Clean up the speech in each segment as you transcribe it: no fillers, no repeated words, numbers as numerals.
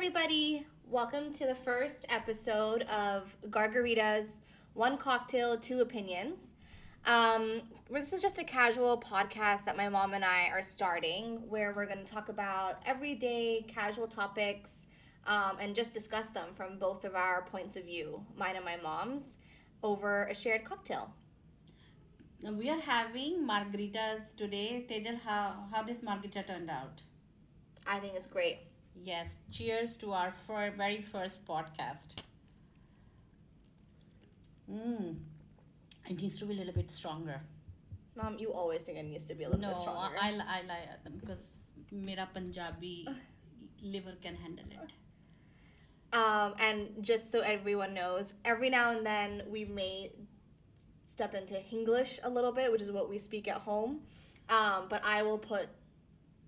everybody. Welcome to the first episode of Margarita's One Cocktail, Two Opinions. This is just a casual podcast that my mom and I are starting where we're going to talk about everyday casual topics and just discuss them from both of our points of view, mine and my mom's, over a shared cocktail. We are having margaritas today. Tejal, how this margarita turned out? I think it's great. Yes, cheers to our very first podcast. Mm, it needs to be a little bit stronger. Mom, you always think it needs to be a little No, bit stronger. I like them because mera Punjabi liver can handle it. And just so everyone knows, every now and then we may step into Hinglish a little bit, which is what we speak at home. But I will put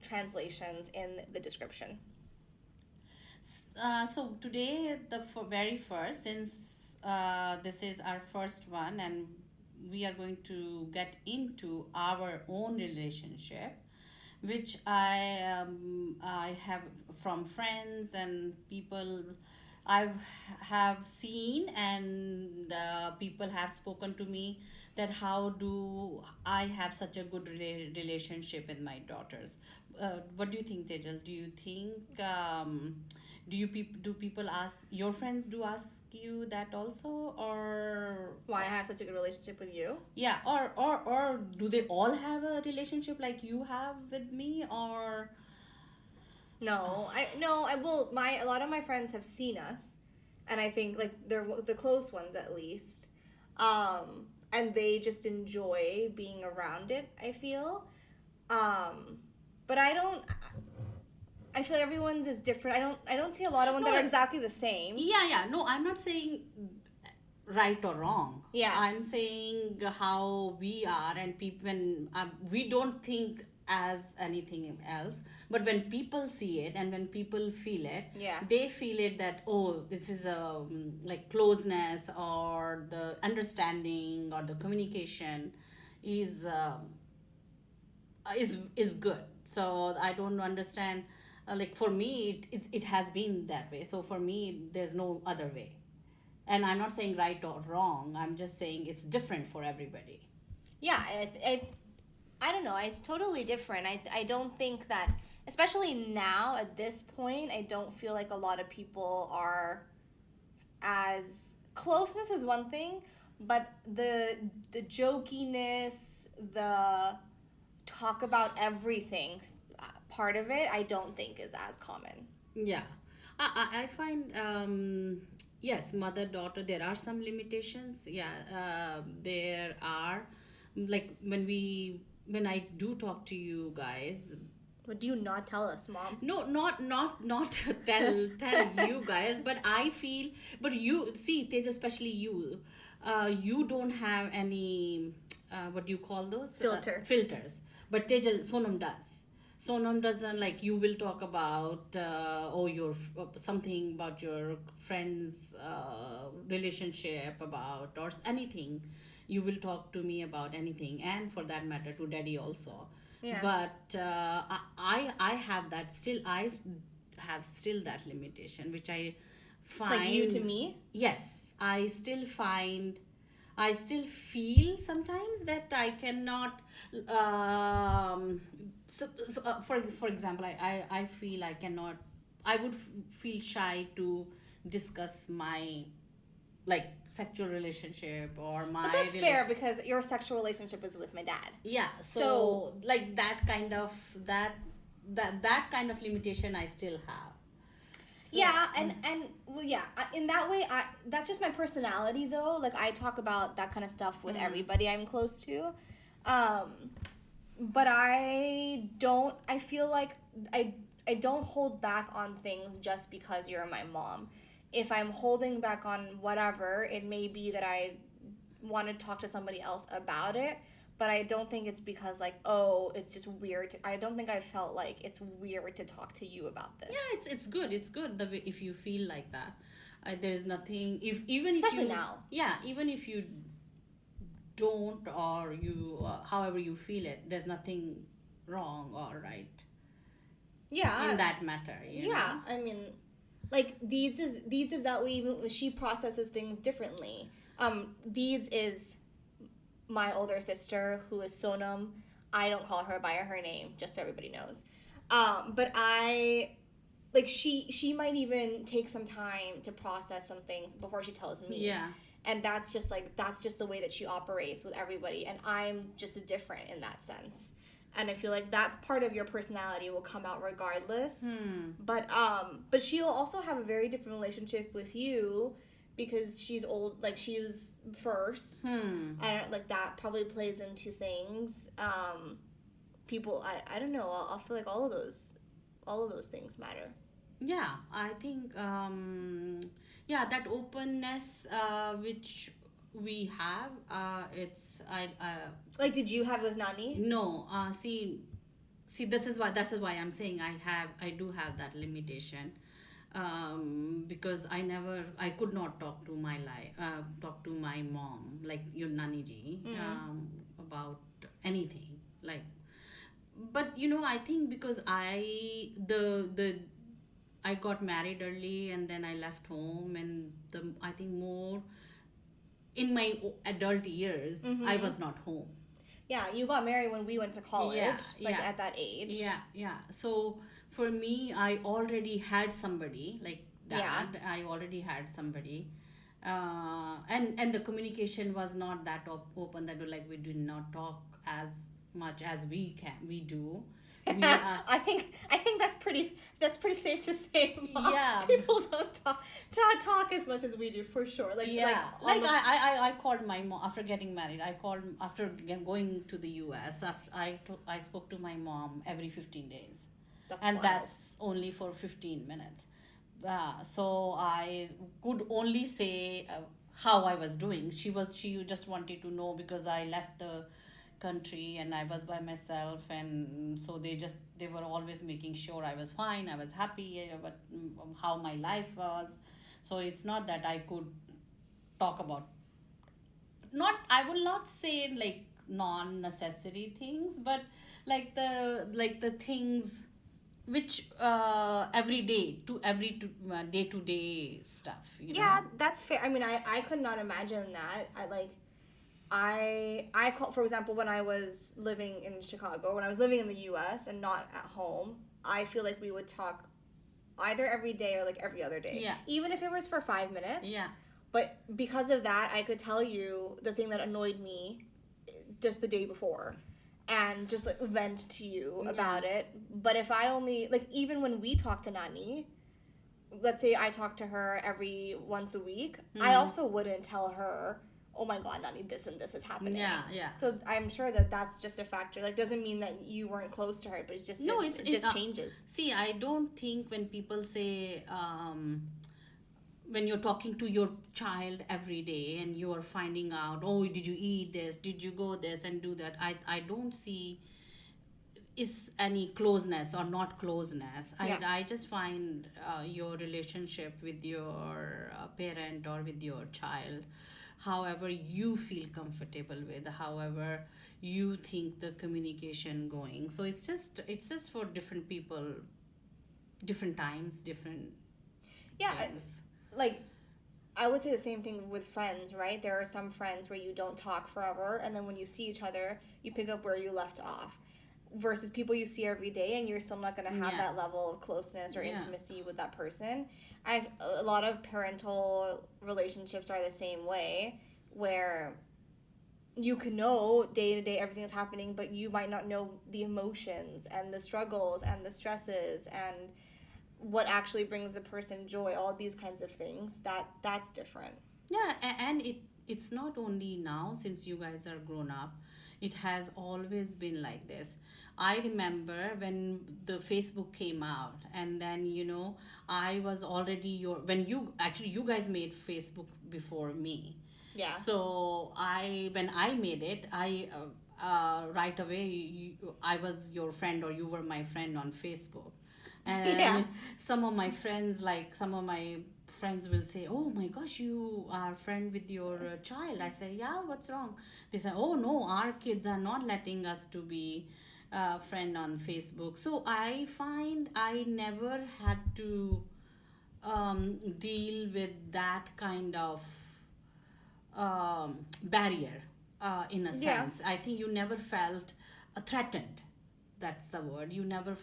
translations in the description. So today, very first, since this is our first one, and we are going to get into our own relationship, which I have from friends and people I have seen, and people have spoken to me that how do I have such a good relationship with my daughters. What do you think, Tejal? Do you think do people ask your friends do ask you that also, or Why I have such a good relationship with you? yeah, or do they all have a relationship like you have with me, or No, I will. A lot of my friends have seen us, and I think like they're the close ones at least, and they just enjoy being around it. I feel, but I don't. I feel everyone's is different. I don't see a lot of ones no, that are exactly the same. yeah, no, I'm not saying right or wrong. Yeah. I'm saying how we are, and people when we don't think as anything else, but when people see it and when people feel it, Yeah. they feel it that, oh, this is a like closeness, or the understanding or the communication is is good. So I don't understand, like for me it has been that way, so for me there's no other way. And I'm not saying right or wrong, I'm just saying it's different for everybody. Yeah, it's I don't know. It's totally different. I don't think that, especially now at this point, I don't feel like a lot of people are as closeness is one thing, but the jokiness, the talk about everything part of it, I don't think is as common. Yeah, I find yes, mother daughter there are some limitations. Yeah, there are, like when I do talk to you guys. What do you not tell us, Mom? No, not tell you guys, but I feel, but you see, Tej, especially you, you don't have any what do you call those filters, but Tejal, Sonum does. Sonam doesn't, like, you will talk about oh your something about your friend's relationship about, or anything. You will talk to me about anything, and for that matter to daddy also. Yeah. But I have that still. Have still that limitation, which I find. Like you to me? Yes, I still find. I still feel sometimes that I cannot. For example, I feel I cannot. I would feel shy to discuss my, like, sexual relationship or my. But that's fair because your sexual relationship is with my dad. Yeah, so like that kind of that kind of limitation I still have. So, yeah, and well, yeah, in that way, that's just my personality though. Like I talk about that kind of stuff with everybody I'm close to, but I don't. I feel like I don't hold back on things just because you're my mom. If I'm holding back on whatever, it may be that I want to talk to somebody else about it, but I don't think it's because, like, oh, it's just weird. I don't think I felt like it's weird to talk to you about this. Yeah, it's good. It's good the way, if you feel like that. There is nothing, if especially if you, now. Yeah, even if you don't, or you however you feel it, there's nothing wrong or right Yeah. in that matter. Yeah, I mean, Like Deedz is that way. Even she processes things differently. Deedz is my older sister who is Sonum. I don't call her by her name, just so everybody knows. But I like she might even take some time to process some things before she tells me. Yeah. And that's just the way that she operates with everybody, and I'm just different in that sense. And I feel like that part of your personality will come out regardless. But she'll also have a very different relationship with you because she's old, like she was first. And like that probably plays into things. People, I don't know. I feel like all of those things matter. Yeah, I think yeah, that openness which we have, it's I Like, did you have it with Nani? no, see, this is why I'm saying I do have that limitation, because I could not talk to my mom, like your nani ji, about anything, like. But I think because I got married early and then I left home, and I think more in my adult years I was not home. Yeah, you got married when we went to college, Yeah, like yeah. at that age. Yeah. So for me, I already had somebody like that. Yeah. I already had somebody, and the communication was not that open. That like we did not talk as much as we do. We I think that's pretty safe to say. Mom. Yeah. People don't talk as much as we do for sure. Like yeah, like, I called my mom after getting married. I called after going to the US. After I spoke to my mom every 15 days, that's and wild. that's only for 15 minutes. So I could only say how I was doing. She just wanted to know because I left the country and I was by myself, and so they were always making sure I was fine, I was happy, but how my life was. So it's not that I could talk about, not, I will not say like non necessary things, but like the things which day to day stuff, Yeah, that's fair. I mean, I could not imagine that. I call, for example, when I was living in Chicago, when I was living in the U.S. and not at home, I feel like we would talk either every day or like every other day. Yeah. Even if it was for 5 minutes. Yeah. But because of that, I could tell you the thing that annoyed me just the day before and just like vent to you about it. But if I only, like, even when we talk to Nani, let's say I talk to her every once a week, I also wouldn't tell her, oh my god, Nani, this and this is happening. Yeah. So I'm sure that that's just a factor. Like, doesn't mean that you weren't close to her, but it's just No, it just changes. See, I don't think when people say when you're talking to your child every day and you're finding out, oh, did you eat this, did you go this and do that, I don't see is any closeness or not closeness. Yeah. I just find your relationship with your parent or with your child, however you feel comfortable with, however you think the communication going. So it's just for different people, different times, different things. Like, I would say the same thing with friends, right? There are some friends where you don't talk forever, and then when you see each other, you pick up where you left off. Versus people you see every day, and you're still not going to have that level of closeness or intimacy with that person. A lot of parental relationships are the same way, where you can know day to day everything that's happening, but you might not know the emotions and the struggles and the stresses and what actually brings the person joy, all these kinds of things. That's different. Yeah, and it's not only now, since you guys are grown up, it has always been like this. I remember when the Facebook came out, and then I was already you guys made Facebook before me. Yeah. So when I made it, I right away I was your friend, or you were my friend on Facebook. And some of my friends will say, oh my gosh, you are friend with your child. I said, yeah, what's wrong? They said, oh no, our kids are not letting us to be friend on Facebook. So I find I never had to deal with that kind of barrier, in a Yeah. sense. I think you never felt threatened. That's the word. You never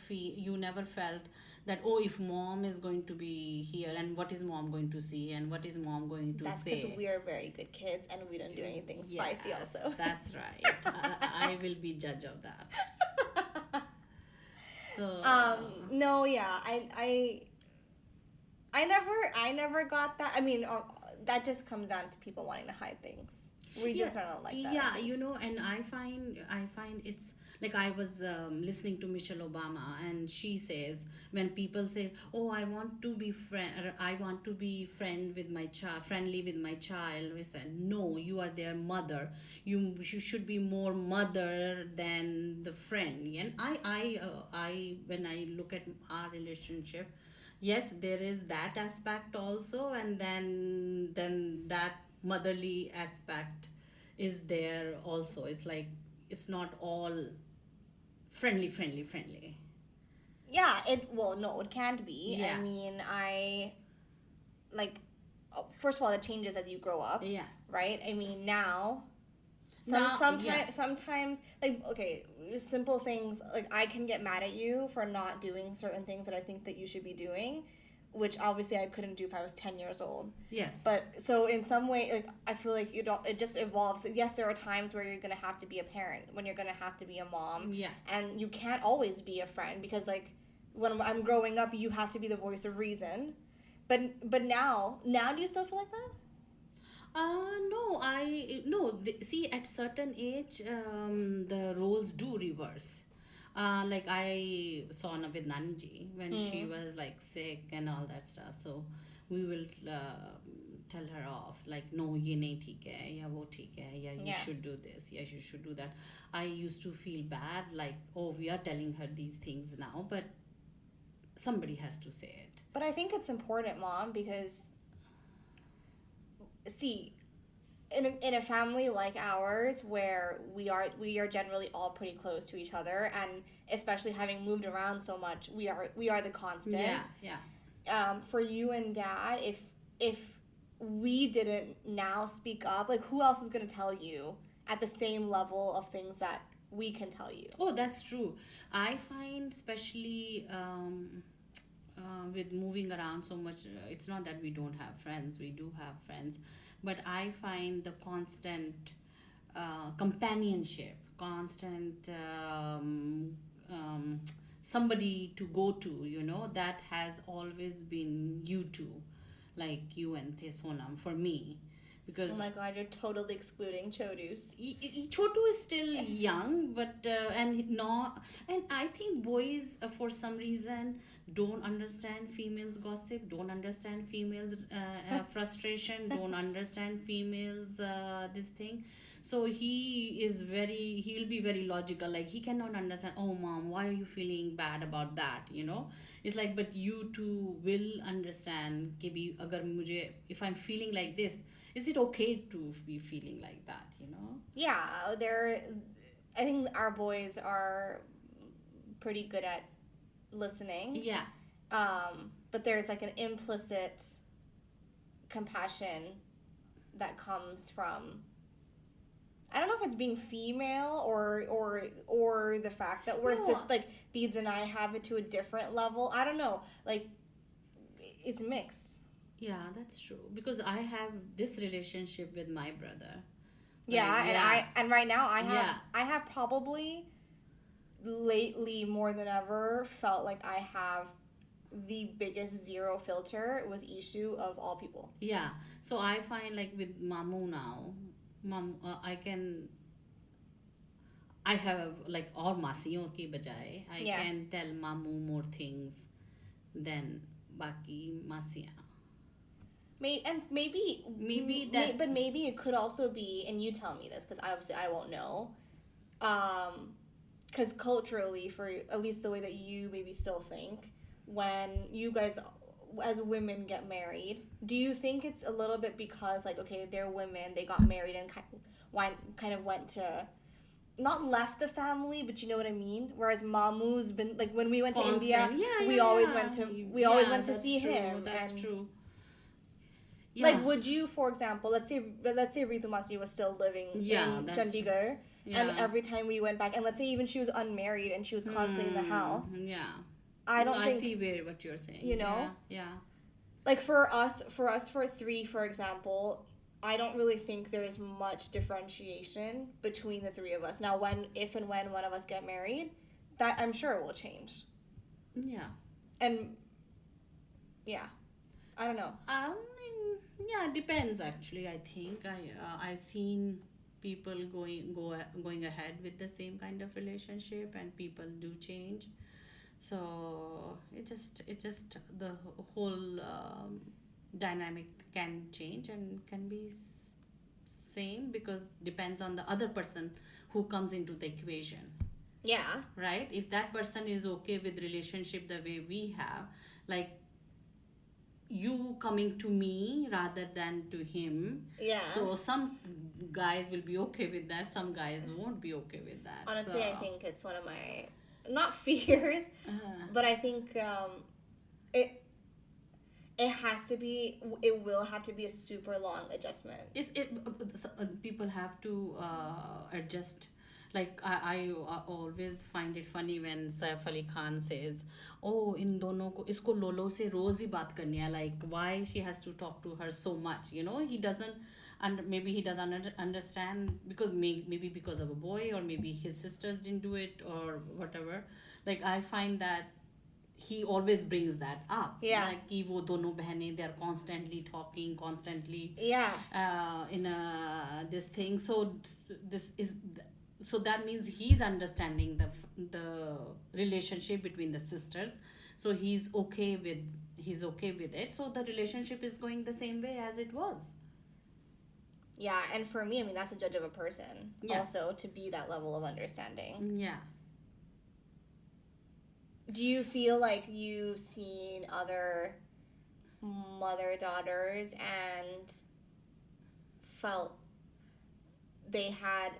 felt that, oh, if mom is going to be here, and what is mom going to see, and what is mom going to That's because say. we're very good kids and we don't do anything spicy. Yes, Also. that's right. I will be judge of that. So No, yeah, I never got that. I mean, that just comes down to people wanting to hide things. We just are not like that. yeah, and I find it's like, I was listening to Michelle Obama, and she says, when people say, oh, I want to be friendly with my child, we said, no, you are their mother. You should be more mother than the friend. And I when I look at our relationship, yes, there is that aspect also, and then that motherly aspect is there also. It's like, it's not all friendly. Yeah, well, no, it can't be. Yeah. I mean, like, first of all, it changes as you grow up. Yeah. Right? I mean, now Now, sometimes, like, okay, simple things, like, I can get mad at you for not doing certain things that I think that you should be doing, which obviously I couldn't do if I was 10 years old. Yes. But so in some way, like, I feel like it just evolves. Yes, there are times where you're going to have to be a parent, when you're going to have to be a mom. Yeah. And you can't always be a friend, because, like, when I'm growing up, you have to be the voice of reason. But now do you still feel like that? No, see, at certain age, the roles do reverse. Like, I saw with Nani ji when she was like sick and all that stuff. So we will tell her off, like, no, ye nahi theek hai, ya wo theek hai, ya you Yeah. should do this, yeah, you should do that. I used to feel bad, like, oh, we are telling her these things now, but somebody has to say it. But I think it's important, Mom, because, see, in a family like ours, where we are generally all pretty close to each other, and especially having moved around so much, we are the constant. Yeah. For you and Dad, if we didn't now speak up, like, who else is going to tell you at the same level of things that we can tell you? Oh, that's true. I find, especially with moving around so much, it's not that we don't have friends, we do have friends, but I find the constant companionship, constant somebody to go to, that has always been you two, like you and Sonum, for me. Because Oh my God, you're totally excluding Chotus. Chotu is still young, but and I think boys, for some reason, don't understand females' gossip, don't understand females' frustration, don't understand females' this thing. So he will be very logical. Like, he cannot understand. Oh, mom, why are you feeling bad about that? It's like, but you two will understand. कि भी अगर मुझे, if I'm feeling like this, is it okay to be feeling like that? Yeah, I think our boys are pretty good at listening. Yeah. But there's, like, an implicit compassion that comes from, I don't know if it's being female or the fact that we're like, Deedz and I have it to a different level. I don't know. Like, it's mixed. Yeah, that's true. Because I have this relationship with my brother. Yeah, Like, and right now Yeah. I have probably lately more than ever felt like I have the biggest zero filter with Ishu of all people. Yeah. So I find, like, with Mamu now, I have, like, और मासियों की बजाय I can tell Mamu more things than बाकी मासियाँ. Maybe but maybe it could also be, and you tell me this, because obviously I won't know, because culturally, for at least the way that you maybe still think, when you guys as women get married, do you think it's a little bit because, like, okay, they're women, they got married and kind of went to not left the family, but you know what I mean. Whereas Mamu's been like when we went to Constant. India, Yeah, we yeah, always yeah. went to That's see true. him. That's and true. Like, Yeah. would you, for example, let's say Ritu Masi was still living Yeah, in that's Chandigarh, and Yeah. every time we went back, and let's say even she was unmarried and she was constantly in the house, Yeah. I don't I think, see what you're saying. you know, Yeah. like for three, for example, I don't really think there's much differentiation between the three of us. Now, if and when one of us get married, that I'm sure will change. Yeah. And yeah, I don't know. I mean, yeah, it depends actually. I think I've seen people going ahead with the same kind of relationship, and people do change. So it just the whole dynamic can change and can be same, because depends on the other person who comes into the equation, Yeah. right? If that person is okay with relationship the way we have, like you coming to me rather than to him. Yeah. So some guys will be okay with that, some guys won't be okay with that. Honestly, so, I think it's one of my not fears, but I think it has to be. It will have to be a super long adjustment. People have to adjust. Like I always find it funny when Saif Ali Khan says, "Oh, इन दोनों को इसको लोलो से रोज ही बात करनी है." Like why she has to talk to her so much? He doesn't, and maybe he doesn't understand, because maybe because of a boy, or maybe his sisters didn't do it, or whatever. Like I find that he always brings that up. Yeah. Like कि वो दोनों बहनें, they're constantly talking, constantly Yeah. in this thing. So that means he's understanding the relationship between the sisters. So he's okay with it. So the relationship is going the same way as it was. Yeah, and for me, I mean, that's a judge of a person. Yeah. Also, to be that level of understanding. Yeah. Do you feel like you've seen other mother-daughters and felt they had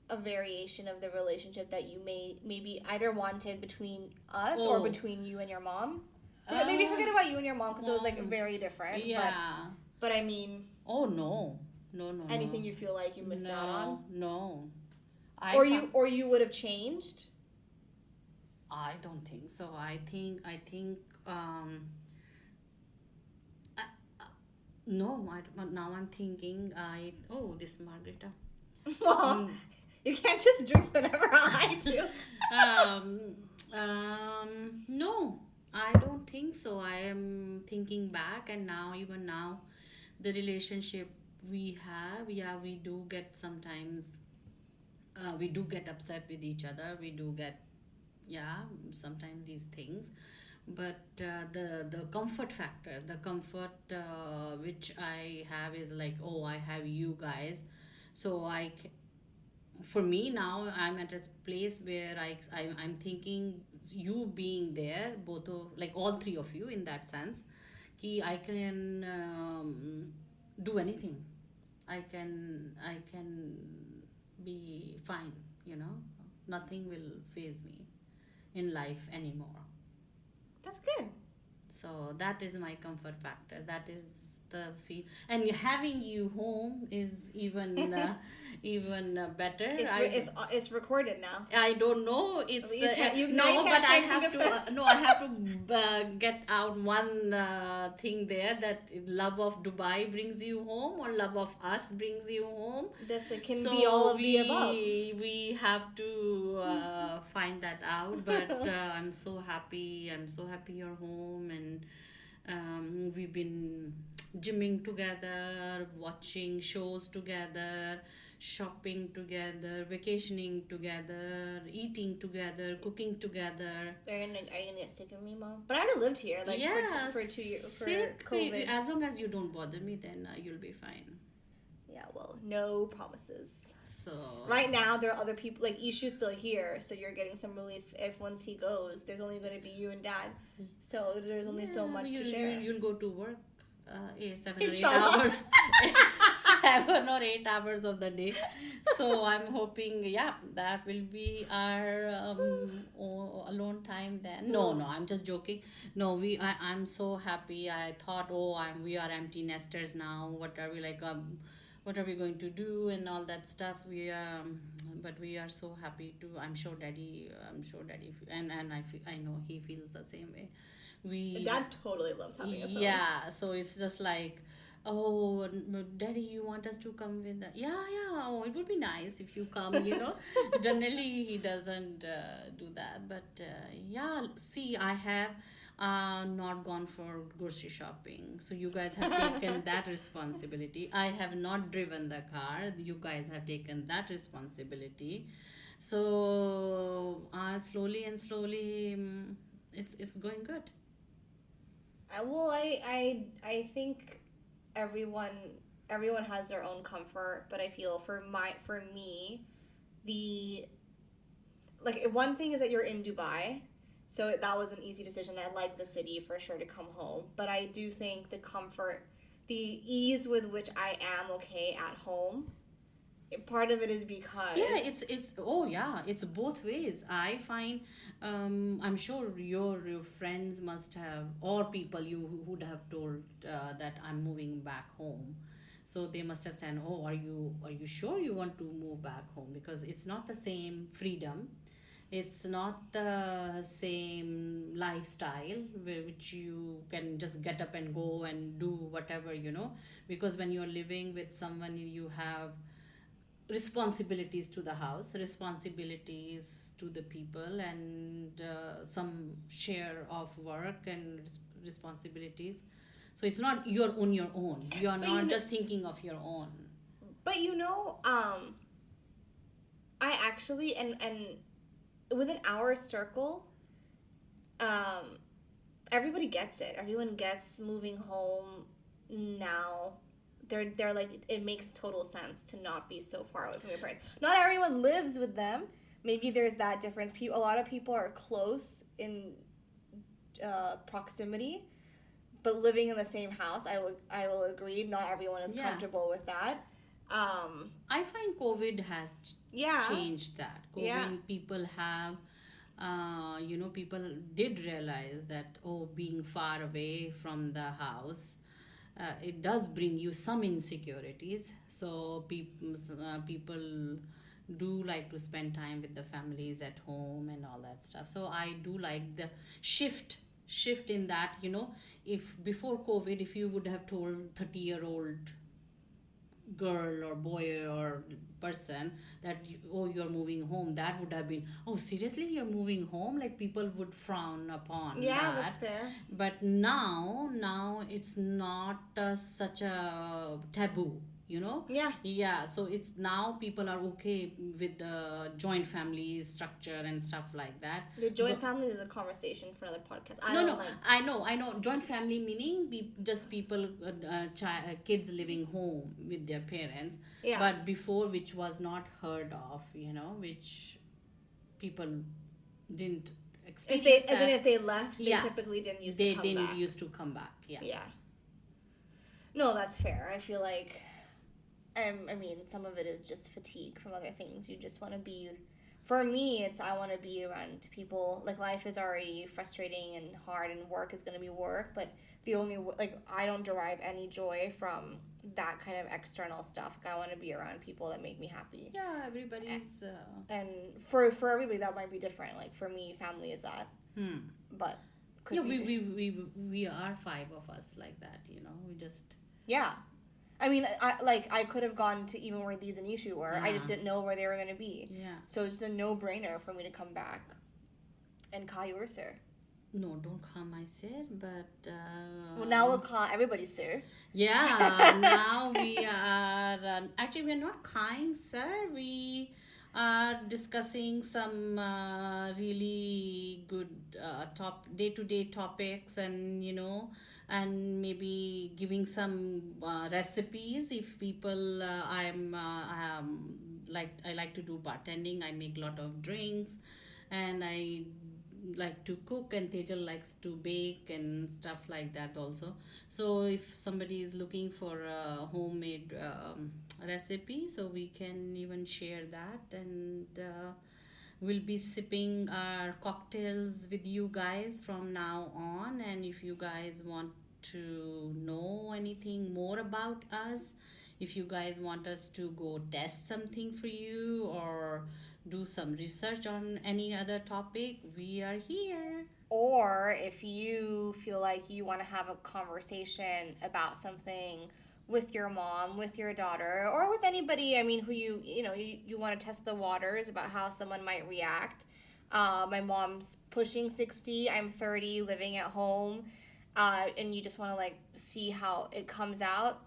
a variation of the relationship that you maybe either wanted between us or between you and your mom? Maybe forget about you and your mom, because it was like very different. Yeah. But I mean... Oh, no. No. Anything you feel like you missed out on? No. Or you would have changed? I don't think so. I think no. Now I'm thinking this Margarita. Mom, you can't just drink whenever I do. No, I don't think so. I am thinking back, and even now, the relationship we have, we do get sometimes, we do get upset with each other. We do get, sometimes these things. But the comfort factor, the comfort which I have is like, oh, I have you guys. So for me now, I'm at a place where I'm thinking you being there, both of, like all three of you in that sense, कि I can do anything. I can be fine, nothing will faze me in life anymore. That's good. So that is my comfort factor. That is the feel, and having you home is even better. It's recorded now. I don't know. It's you can't but I say have to. I have to get out one thing there, that love of Dubai brings you home, or love of us brings you home. It can be all of the above. We have to find that out. But I'm so happy. I'm so happy you're home, and we've been gymming together, watching shows together, shopping together, vacationing together, eating together, cooking together. Are you gonna get sick of me, Mom? But I already lived here, like for 2 years for COVID. As long as you don't bother me, then you'll be fine. Yeah, well, no promises. So right now there are other people, like Ishu's still here, so you're getting some relief. If once he goes, there's only going to be you and Dad, so there's only so much to share. You'll go to work 7 or 8 Inshallah. hours 7 or 8 hours of the day. So I'm hoping, yeah, that will be our alone time then. No, no, I'm just joking. No, I'm so happy. I thought, oh, we are empty nesters now. What are we going to do and all that stuff? But we are so happy to. I'm sure Daddy, and I know he feels the same way. We Dad totally loves having us home. Yeah, so it's just like, oh, Daddy, you want us to come with that? Yeah, yeah. Oh, it would be nice if you come. Generally he doesn't do that, but yeah. See, I have not gone for grocery shopping, so you guys have taken that responsibility. I have not driven the car. You guys have taken that responsibility. So slowly and slowly, it's going good. Well, I think everyone everyone has their own comfort, but I feel for me, the like one thing is that you're in Dubai, so that was an easy decision. I like the city for sure to come home, but I do think the comfort, the ease with which I am okay at home, part of it is because Yeah, it's oh yeah, it's both ways. I find, I'm sure your friends must have, or people you who would have told that I'm moving back home. So they must have said, oh, are you sure you want to move back home? Because it's not the same freedom, it's not the same lifestyle which you can just get up and go and do whatever. Because when you're living with someone, you have responsibilities to the house, responsibilities to the people, and some share of work and responsibilities. So it's not you're on your own. You're But not just thinking of your own. but I actually and within our circle, um, everybody gets it. Everyone gets moving home now. They're like, it makes total sense to not be so far away from your parents. Not everyone lives with them. Maybe there's that difference. A lot of people are close in proximity, but living in the same house, I will agree. Not everyone is Yeah. comfortable with that. I find COVID has Yeah. changed that. COVID, Yeah. people have, people did realize that, oh, being far away from the house, it does bring you some insecurities. So people do like to spend time with the families at home and all that stuff. So I do like the shift in that. If before COVID, if you would have told 30-year-old girl or boy or person that oh, you're moving home, that would have been, oh, seriously, you're moving home, like people would frown upon Yeah, that. that's fair. But now it's not such a taboo. Yeah. Yeah, so it's now people are okay with the joint family structure and stuff like that. The joint family is a conversation for another podcast. No, I know. Joint family meaning just people, kids living home with their parents. Yeah. But before, which was not heard of, which people didn't experience As in that. if they left, they Yeah. typically didn't They come didn't back. used to come back. Yeah. Yeah. No, that's fair. I feel like, I mean, some of it is just fatigue from other things. You just want to be. For me, I want to be around people. Like, life is already frustrating and hard, and work is going to be work. But the only I don't derive any joy from that kind of external stuff. Like, I want to be around people that make me happy. Yeah, everybody's. And for everybody, that might be different. Like, for me, family is that. But Yeah, we are 5 of us like that. We just. Yeah. I mean, I could have gone to even where Deedz and Ishu were. I just didn't know where they were going to be. Yeah. So it's a no-brainer for me to come back and call you sir. No, don't call my sir, but. Well, now we'll call everybody sir. Yeah, now we are. Actually, we are not calling sir. We are discussing some really good day-to-day topics, and maybe giving some recipes. If people, I like to do bartending. I make a lot of drinks, and I like to cook, and Tejal likes to bake and stuff like that also. So if somebody is looking for a homemade recipe, so we can even share that, and we'll be sipping our cocktails with you guys from now on. And if you guys want to know anything more about us, if you guys want us to go test something for you or do some research on any other topic, we are here. Or if you feel like you want to have a conversation about something with your mom, with your daughter, or with anybody, I mean, who you want to test the waters about how someone might react. My mom's pushing 60, I'm 30, living at home, and you just want to like see how it comes out.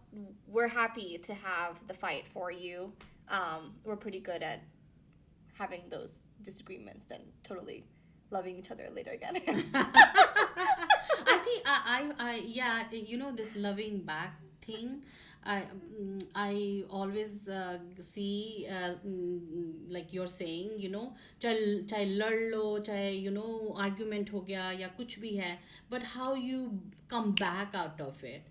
We're happy to have the fight for you. We're pretty good at having those disagreements, then totally loving each other later again. I think yeah, this loving back thing. I always see like you're saying, चाहे लड़ लो, चाहे argument हो गया या कुछ भी है, but how you come back out of it.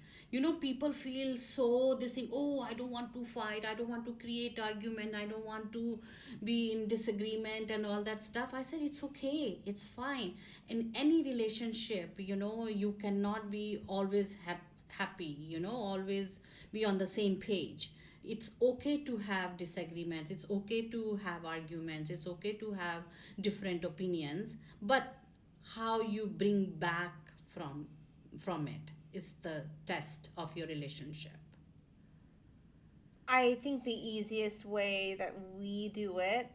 People feel so this thing, oh, I don't want to fight, I don't want to create argument, I don't want to be in disagreement and all that stuff. I said it's okay, it's fine. In any relationship, you cannot be always happy, always be on the same page. It's okay to have disagreements, it's okay to have arguments, it's okay to have different opinions, but how you bring back from it is the test of your relationship. I think the easiest way that we do it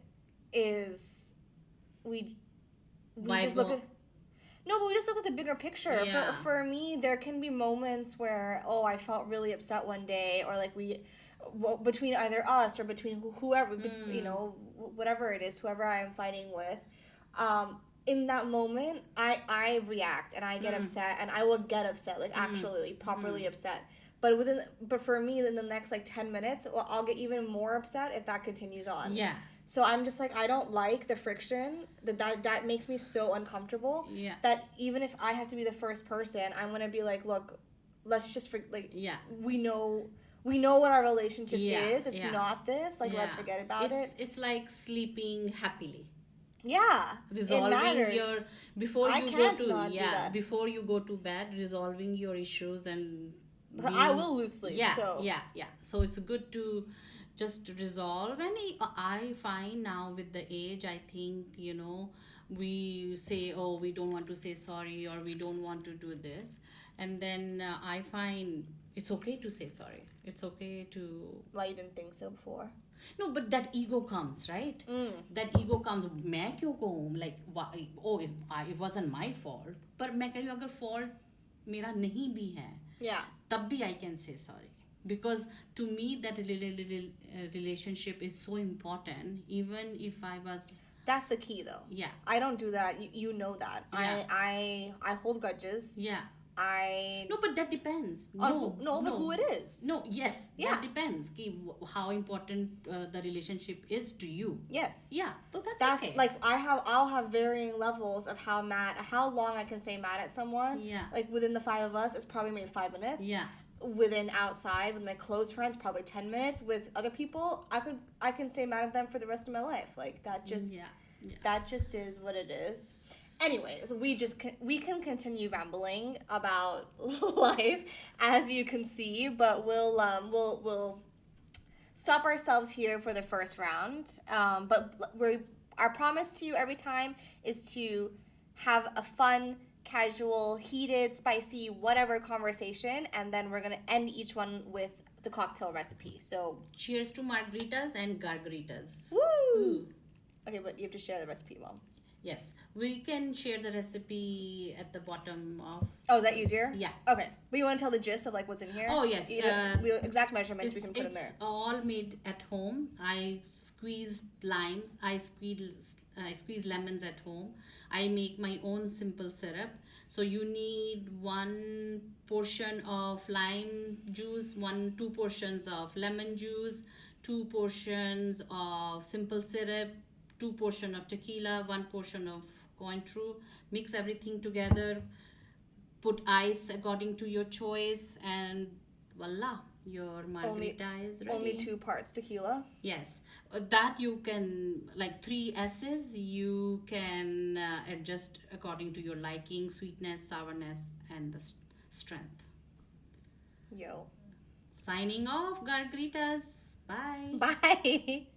is we just look at no, but we just look at the bigger picture. Yeah. For me, there can be moments where, oh, I felt really upset one day, or like between either us or between whoever, whatever it is, whoever I'm fighting with. In that moment, I react and I get upset, and I will get upset, like actually properly upset. But for me, in the next like 10 minutes, well, I'll get even more upset if that continues on. Yeah. So I'm just like, I don't like the friction. That makes me so uncomfortable. Yeah. That even if I have to be the first person, I'm gonna be like, look, let's just yeah. We know what our relationship is. It's yeah. not this. Like, let's forget about it. It's like sleeping happily. Yeah, resolving it matters. before you go to bed, resolving your issues and I will lose sleep. Yeah, so. yeah. So it's good to just resolve. And I find now with the age, I think we say, oh, we don't want to say sorry, or we don't want to do this, and then I find it's okay to say sorry. It's okay to. Why you didn't think so before? No, but that ego comes, right? That ego comes. मैं क्यों कहूँ? Like, oh, it wasn't my fault. पर मैं कह रही हूँ अगर fault मेरा नहीं भी है, तब भी I can say sorry, because to me that relationship is so important. Even if I was. That's the key, though. Yeah. I don't do that. You know that. Yeah. I hold grudges. Yeah. No, but that depends. But who it is. No, yes. Yeah. That depends. How important the relationship is to you. Yes. Yeah. So that's okay. Like I'll have varying levels of how long I can stay mad at someone. Yeah. Like within the 5 of us, it's probably maybe 5 minutes. Yeah. Within outside with my close friends, probably 10 minutes. With other people, I can stay mad at them for the rest of my life. Like that just that just is what it is. Anyways, we can continue rambling about life, as you can see, but we'll stop ourselves here for the first round. But our promise to you every time is to have a fun, casual, heated, spicy, whatever conversation, and then we're gonna end each one with the cocktail recipe. So cheers to margaritas and gargaritas. Woo! Okay, but you have to share the recipe, Mom. Yes, we can share the recipe at the bottom of. Oh, is that easier? Yeah. Okay, but you want to tell the gist of like what's in here? Oh yes. Exact measurements we can put in there. It's all made at home. I squeeze limes. I squeeze lemons at home. I make my own simple syrup. So you need 1 portion of lime juice, 2 portions of lemon juice, 2 portions of simple syrup, 2 portions of tequila, 1 portion of cointreau, mix everything together, put ice according to your choice, and voila, your margarita is ready. Only 2 parts tequila. Yes, that you can, like 3 S's, you can adjust according to your liking, sweetness, sourness, and the strength. Yo. Signing off, Margaritas. Bye. Bye.